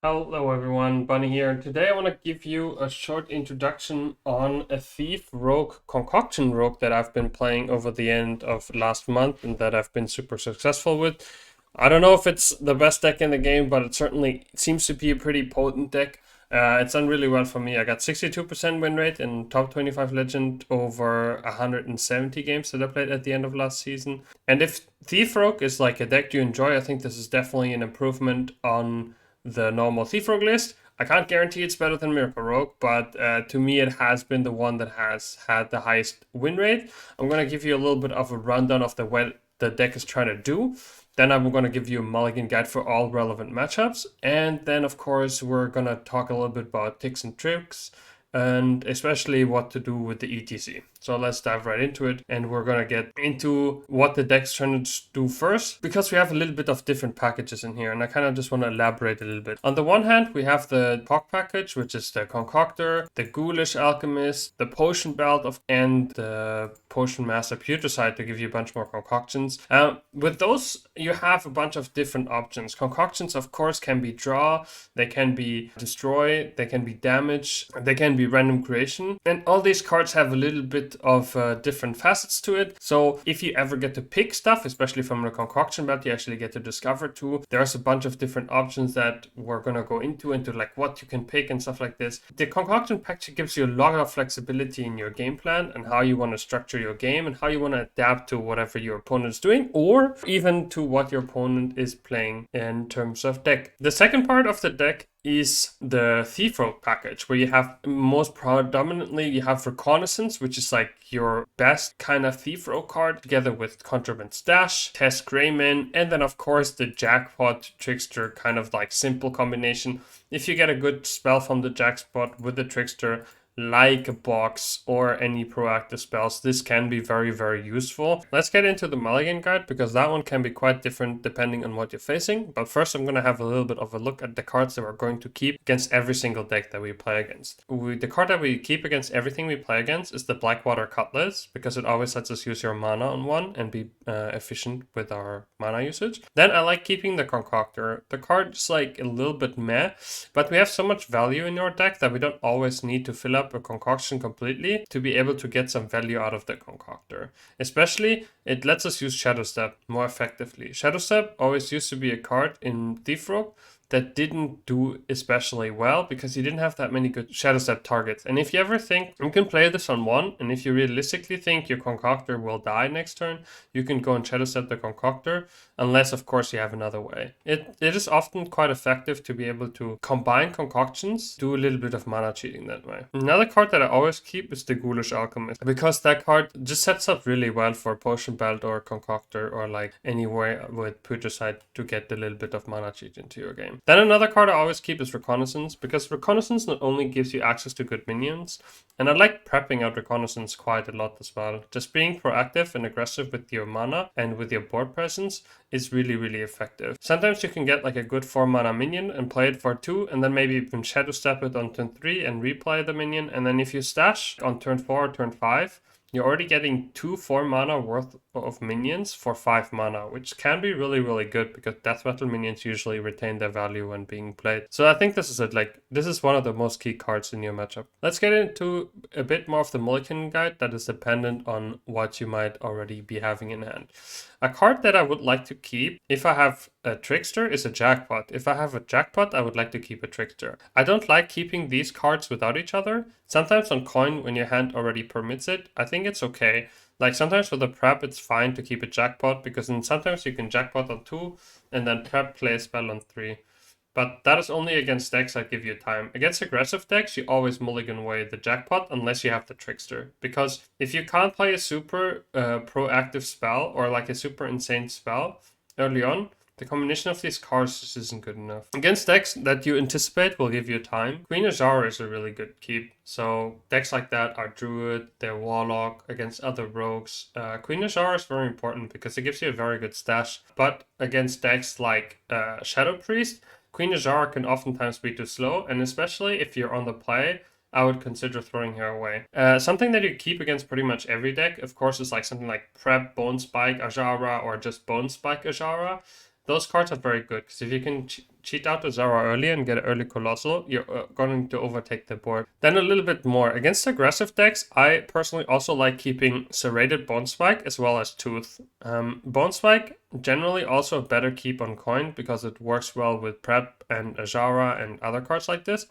Hello everyone, Bunny here. Today I want to give you a short introduction on a Thief Rogue Concoction Rogue that I've been playing over the end of last month and that I've been super successful with. I don't know if it's the best deck in the game, but it certainly seems to be a pretty potent deck. It's done really well for me. I got 62% win rate in top 25 legend over 170 games that I played at the end of last season. And if Thief Rogue is like a deck you enjoy, I think this is definitely an improvement on the normal Thief Rogue list. I can't guarantee it's better than Miracle Rogue, but to me it has been the one that has had the highest win rate. I'm going to give you a little bit of a rundown of what the deck is trying to do. Then I'm going to give you a mulligan guide for all relevant matchups. And then, of course, we're going to talk a little bit about tips and tricks and especially what to do with the ETC. So let's dive right into it, and we're gonna get into what the deck's trying to do first, because we have a little bit of different packages in here, and I kind of just want to elaborate a little bit. On the one hand, we have the COC package, which is the Concoctor, the Ghoulish Alchemist, the Potion Belt, and the Potion Master Putricide to give you a bunch more concoctions. With those, you have a bunch of different options. Concoctions, of course, can be draw, they can be destroy, they can be damage, they can be random creation, and all these cards have a little bit of different facets to it. So if you ever get to pick stuff, especially from the concoction belt, you actually get to discover too. There's a bunch of different options that we're gonna go into like what you can pick and stuff like this. The concoction package gives you a lot of flexibility in your game plan and how you want to structure your game and how you want to adapt to whatever your opponent's doing, or even to what your opponent is playing in terms of deck. The second part of the deck is the Thief Rogue package, where you have most predominantly you have Reconnaissance, which is like your best kind of Thief Rogue card, together with Contraband Stash, Test Greyman, and then of course the Jackpot Trickster kind of like simple combination. If you get a good spell from the Jackpot with the Trickster, like a box or any proactive spells, this can be very, very useful. Let's get into the mulligan guide, because that one can be quite different depending on what you're facing. But first I'm going to have a little bit of a look at the cards that we're going to keep against every single deck that we play against. The card that we keep against everything we play against is the Blackwater Cutlass, because it always lets us use your mana on one and be efficient with our mana usage. Then I like keeping the Concoctor. The card's like a little bit meh, but we have so much value in your deck that we don't always need to fill up a concoction completely to be able to get some value out of the concoctor. Especially, it lets us use Shadow Step more effectively. Shadow Step always used to be a card in Thief Rogue that didn't do especially well because you didn't have that many good Shadow Step targets. And if you ever think you can play this on one, and if you realistically think your concoctor will die next turn, you can go and Shadow Step the concoctor, unless of course you have another way. It is often quite effective to be able to combine concoctions, do a little bit of mana cheating that way. Another card that I always keep is the Ghoulish Alchemist, because that card just sets up really well for Potion Belt or Concoctor, or like anywhere with Putricide to get a little bit of mana cheat into your game. Then another card I always keep is Reconnaissance, because Reconnaissance not only gives you access to good minions, and I like prepping out Reconnaissance quite a lot as well. Just being proactive and aggressive with your mana and with your board presence is really, really effective. Sometimes you can get like a good 4 mana minion and play it for 2, and then maybe you can Shadow Step it on turn 3 and replay the minion, and then if you stash on turn 4 or turn 5, you're already getting 2 4 mana worth of minions for 5 mana, which can be really, really good, because Death Metal minions usually retain their value when being played. So I think this is one of the most key cards in your matchup. Let's get into a bit more of the mulligan guide that is dependent on what you might already be having in hand. A card that I would like to keep if I have a Trickster is a Jackpot. If I have a Jackpot, I would like to keep a Trickster. I don't like keeping these cards without each other. Sometimes on coin, when your hand already permits it, I think it's okay. Like sometimes for the prep, it's fine to keep a Jackpot, because then sometimes you can Jackpot on 2 and then prep play a spell on 3. But that is only against decks that give you time. Against aggressive decks, you always mulligan away the Jackpot unless you have the Trickster. Because if you can't play a super proactive spell or like a super insane spell early on, the combination of these cards just isn't good enough. Against decks that you anticipate will give you time, Queen Azara is a really good keep. So decks like that are Druid, they're Warlock, against other rogues. Queen Azara is very important because it gives you a very good stash. But against decks like Shadow Priest, Queen Azara can oftentimes be too slow, and especially if you're on the play, I would consider throwing her away. Something that you keep against pretty much every deck, of course, is like something like Prep, Bone Spike, Azara, or just Bone Spike Azara. Those cards are very good, because if you can cheat out Azara early and get an early Colossal, you're going to overtake the board. Then a little bit more. Against aggressive decks, I personally also like keeping Serrated Bone Spike as well as Tooth. Bone Spike, generally also a better keep on coin because it works well with Prep and Azara and other cards like this.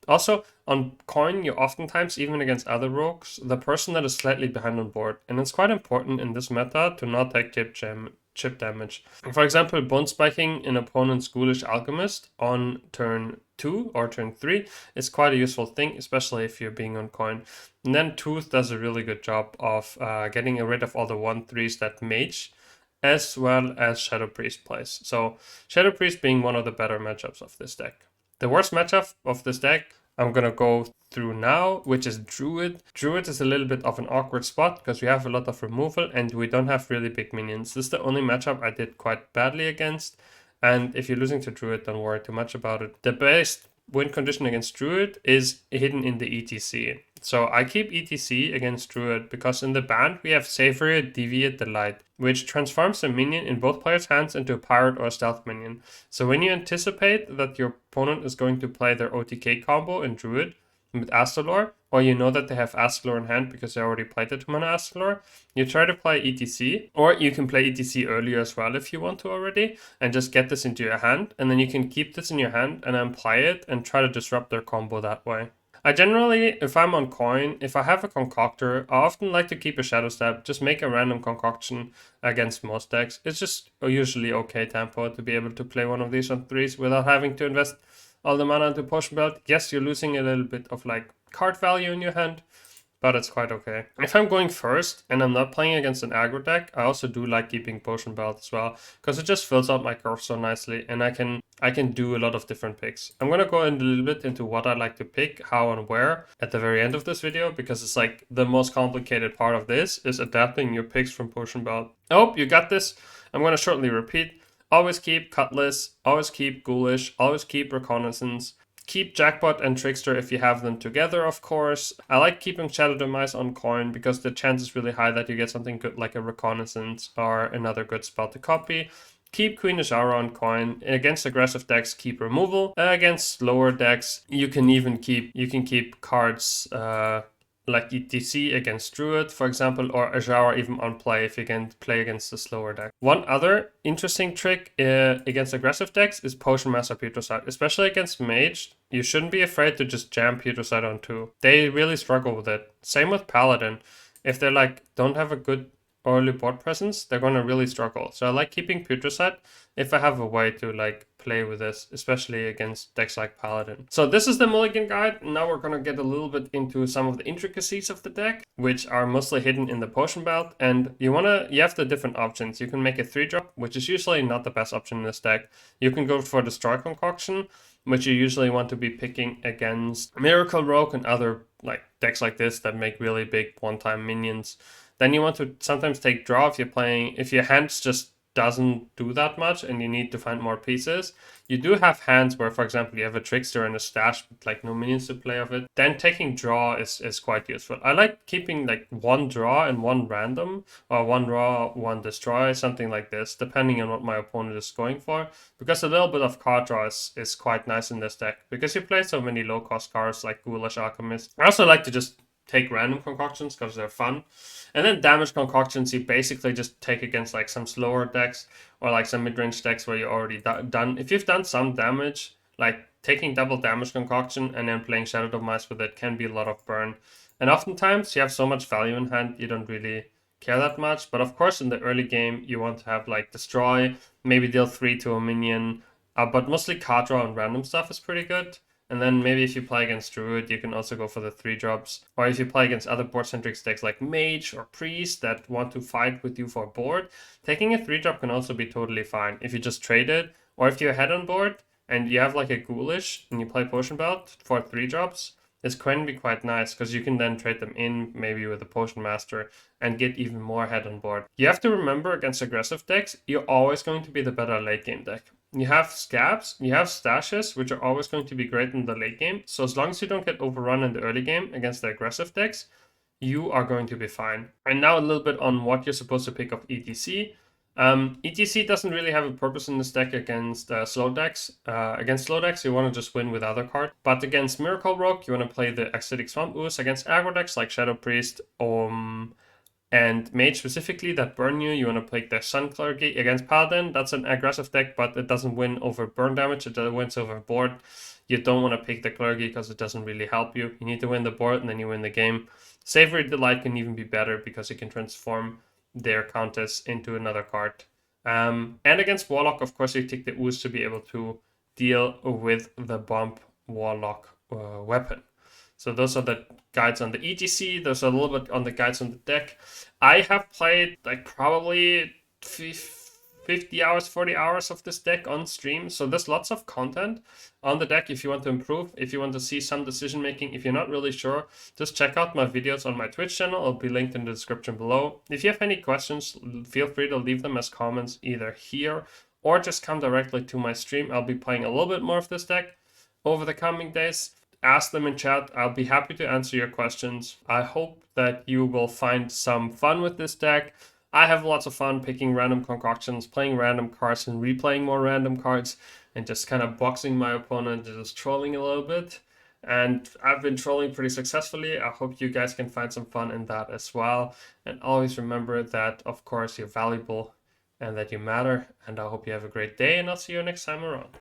Also, on coin, you oftentimes, even against other rogues, the person that is slightly behind on board. And it's quite important in this meta to not take chip damage. For example, bone spiking an opponent's Ghoulish Alchemist on turn 2 or turn 3 is quite a useful thing, especially if you're being on coin. And then Tooth does a really good job of getting rid of all the 1/3s that Mage as well as Shadow Priest plays. So Shadow Priest being one of the better matchups of this deck. The worst matchup of this deck I'm gonna go through now, which is Druid. Druid is a little bit of an awkward spot because we have a lot of removal and we don't have really big minions. This is the only matchup I did quite badly against. And if you're losing to Druid, don't worry too much about it. The best win condition against Druid is hidden in the ETC. So I keep ETC against Druid because in the band we have Savory Deviate Delight, which transforms a minion in both players' hands into a pirate or a stealth minion. So when you anticipate that your opponent is going to play their OTK combo in Druid with Astalor, or you know that they have Astalor in hand because they already played the 2-mana Astalor, you try to play ETC, or you can play ETC earlier as well if you want to already, and just get this into your hand, and then you can keep this in your hand and then play it and try to disrupt their combo that way. I generally, if I'm on coin, if I have a concoctor, I often like to keep a Shadow Step, just make a random concoction against most decks. It's just usually okay tempo to be able to play one of these on 3s without having to invest all the mana into Potion Belt. Yes, you're losing a little bit of like card value in your hand, but it's quite okay. If I'm going first and I'm not playing against an aggro deck, I also do like keeping Potion Belt as well because it just fills out my curve so nicely and I can do a lot of different picks. I'm gonna go in a little bit into what I like to pick, how and where at the very end of this video because it's like the most complicated part of this is adapting your picks from Potion Belt. I hope you got this. I'm gonna shortly repeat. Always keep Cutlass, always keep Ghoulish, always keep Reconnaissance. Keep Jackpot and Trickster if you have them together, of course. I like keeping Shadow Demise on coin because the chance is really high that you get something good like a Reconnaissance or another good spell to copy. Keep Queen Azara on coin. Against aggressive decks, keep Removal. Against slower decks, you can keep cards like ETC against Druid, for example, or Azara even on play if you can play against the slower deck. One other interesting trick against aggressive decks is Potion Master Putricide, especially against Mage. You shouldn't be afraid to just jam Putricide on 2. They really struggle with it. Same with Paladin. If they're like, don't have a good early board presence, they're gonna really struggle. So I like keeping Putricide if I have a way to like play with this, especially against decks like Paladin. So this is the Mulligan guide. Now we're gonna get a little bit into some of the intricacies of the deck, which are mostly hidden in the Potion Belt. And you have the different options. You can make a 3-drop, which is usually not the best option in this deck. You can go for Destroy Concoction, which you usually want to be picking against Miracle Rogue and other like decks like this that make really big one-time minions. Then you want to sometimes take draw if your hands just doesn't do that much and you need to find more pieces. You do have hands where, for example, you have a Trickster and a Stash with like no minions to play of it. Then taking draw is quite useful. I like keeping like 1 draw and 1 random, or 1 draw, 1 destroy, something like this, depending on what my opponent is going for. Because a little bit of card draw is quite nice in this deck because you play so many low cost cards like Ghoulish Alchemist. I also like to just take random concoctions because they're fun. And then damage concoctions you basically just take against like some slower decks or like some mid-range decks where you already done. If you've done some damage, like taking double damage concoction and then playing Shadow Demise with it can be a lot of burn. And oftentimes you have so much value in hand you don't really care that much. But of course in the early game you want to have like Destroy, maybe deal 3 to a minion. But mostly card draw and random stuff is pretty good. And then maybe if you play against Druid, you can also go for the 3-drops. Or if you play against other board-centric decks like Mage or Priest that want to fight with you for board, taking a 3-drop can also be totally fine if you just trade it. Or if you're ahead on board and you have like a Ghoulish and you play Potion Belt for 3-drops, this can be quite nice because you can then trade them in maybe with a Potion Master and get even more ahead on board. You have to remember against aggressive decks, you're always going to be the better late game deck. You have Scabs, you have Stashes, which are always going to be great in the late game. So as long as you don't get overrun in the early game against the aggressive decks, you are going to be fine. And now a little bit on what you're supposed to pick of ETC. ETC doesn't really have a purpose in this deck against slow decks. Against slow decks, you want to just win with other cards. But against Miracle Rogue, you want to play the Acidic Swamp Ooze. Against aggro decks like Shadow Priest, and Mage specifically that burn you, you want to play the Sun Clergy. Against Paladin, that's an aggressive deck, but it doesn't win over burn damage, it wins over board. You don't want to pick the Clergy because it doesn't really help you. You need to win the board and then you win the game. Savory Delight can even be better because you can transform their Countess into another card. And against Warlock, of course, you take the Ooze to be able to deal with the Bump Warlock weapon. So those are the guides on the ETC. Those are a little bit on the guides on the deck. I have played like probably 50 hours, 40 hours of this deck on stream. So there's lots of content on the deck if you want to improve, if you want to see some decision making. If you're not really sure, just check out my videos on my Twitch channel. It'll be linked in the description below. If you have any questions, feel free to leave them as comments either here or just come directly to my stream. I'll be playing a little bit more of this deck over the coming days. Ask them in chat. I'll be happy to answer your questions. I hope that you will find some fun with this deck. I have lots of fun picking random concoctions, playing random cards and replaying more random cards and just kind of boxing my opponent and just trolling a little bit. And I've been trolling pretty successfully. I hope you guys can find some fun in that as well. And always remember that, of course, you're valuable and that you matter. And I hope you have a great day and I'll see you next time around.